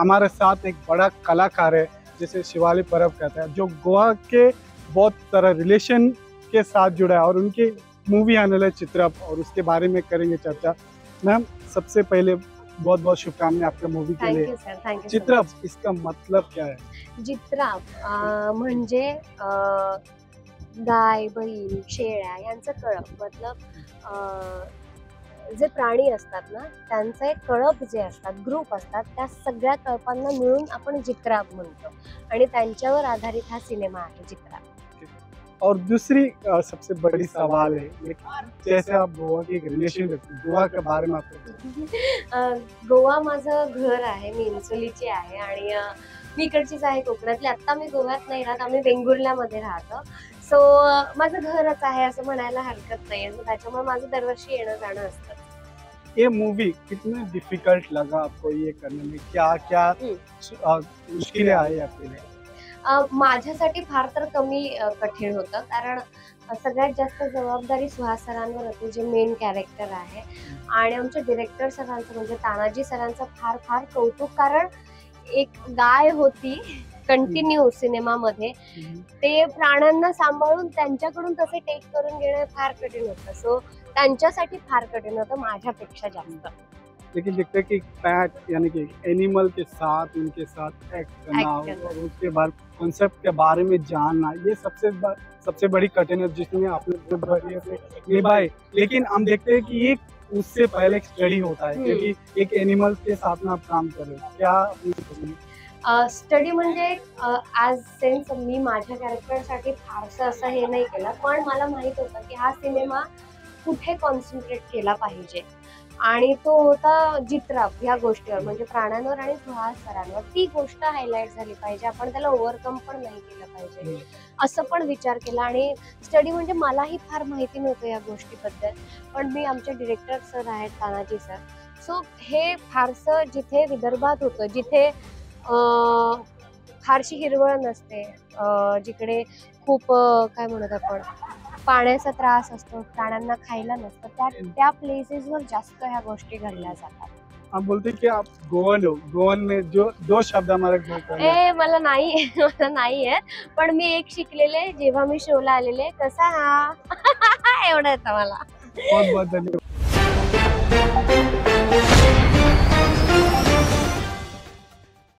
हमारे साथ एक बड़ा कलाकार है जिसे शिवाली परब कहते हैं, जो गोवा के बहुत तरह रिलेशन के साथ जुड़ा है और उनकी मूवी आने वाला चित्रप और उसके बारे में करेंगे चर्चा। मैम, सबसे पहले बहुत बहुत शुभकामनाएं आपके मूवी के लिए। Thank you. चित्रप, इसका मतलब क्या है? चित्रप म्हणजे गाय, बैल, शेळ्या यांचं कळप, मतलब जे प्राणी असतात ना त्यांचं एक कळप जे असतात, ग्रुप असतात, त्या सगळ्या कळपांना मिळून आपण जित्राप म्हणतो आणि त्यांच्यावर आधारित हा सिनेमा आहे जित्राप। और दूसरी सबसे बड़ी सवाल है, जैसे आप गोवा की एक रिलेशन रखते हैं, गोवा के बारे में आपको? गोवा माझं घर आहे, मी इंचोलीची आहे आणि मी इकडचीच आहे, कोकणातली। आता मी गोव्यात नाही राहत, आम्ही वेंगुर्ल्यामध्ये राहतो। सो माझं घरच आहे असं म्हणायला हरकत नाही, त्याच्यामुळे माझं दरवर्षी येणं जाणं असतं। ये मूवी कितना डिफिकल्ट लगा आपको ये करने में? क्या क्या मुश्किलें आई आपके लिए? माझ्यासाठी फार तर कमी कठीण होतं, कारण सगळ्यात जास्त जबाबदारी सुहास सरांवर होती, जे मेन कॅरेक्टर आहे, आणि आमच्या डिरेक्टर सरांचं म्हणजे तानाजी सरांचं फार फार कौतुक, कारण एक गाय होती कंटिन्यू सिनेमामध्ये, ते प्राण्यांना सांभाळून त्यांच्याकडून तसे टेक करून घेणं फार कठीण होतं। सो त्यांच्यासाठी फार कठीण होतं, माझ्यापेक्षा जास्त। लेकिन देखते हैं कि पैट यानी कि एनिमल के साथ उनके साथ एक्ट करना और उसके बाद कॉन्सेप्ट के बारे में जानना, ये सबसे बड़ी कठिन है जिसमें आपने बढ़िया से निभाई। लेकिन हम देखते हैं कि एक उससे पहले एक स्टडी होता है, क्योंकि एक एनिमल के साथ में आप काम कर रहे हो, क्या स्टडी म्हणजे ॲज सेन्स मी माझ्या कॅरेक्टरसाठी फारसं असं हे नाही केलं, पण मला माहित होतं की हा सिनेमा कुठे कॉन्सन्ट्रेट केला पाहिजे, आणि तो होता जित्राप या गोष्टीवर, म्हणजे प्राण्यांवर आणि सुहास सरांवर। ती गोष्ट हायलाइट झाली पाहिजे, आपण त्याला ओव्हरकम पण नाही केलं पाहिजे असं पण विचार केला। आणि स्टडी म्हणजे मलाही फार माहिती नव्हतं या गोष्टीबद्दल, पण मी आमचे डिरेक्टर सर आहेत तानाजी सर, सो हे फारसं जिथे विदर्भात होतं, जिथे फारशी हिरवळ नसते, जिकडे खूप काय म्हणत आपण पाण्याचा त्रास असतो, प्राण्यांना खायला नसतं, त्या प्लेसेसवर जास्त ह्या गोष्टी घडल्या जातात। आप बोलते कि आप गोवन हो, गोवन में जो दो शब्द हमारे मला नाही आहे, पण मी एक शिकलेले, जेव्हा मी शोला आलेले, कसा हा एवढं येतं मला। बहुत बहुत धन्यवाद।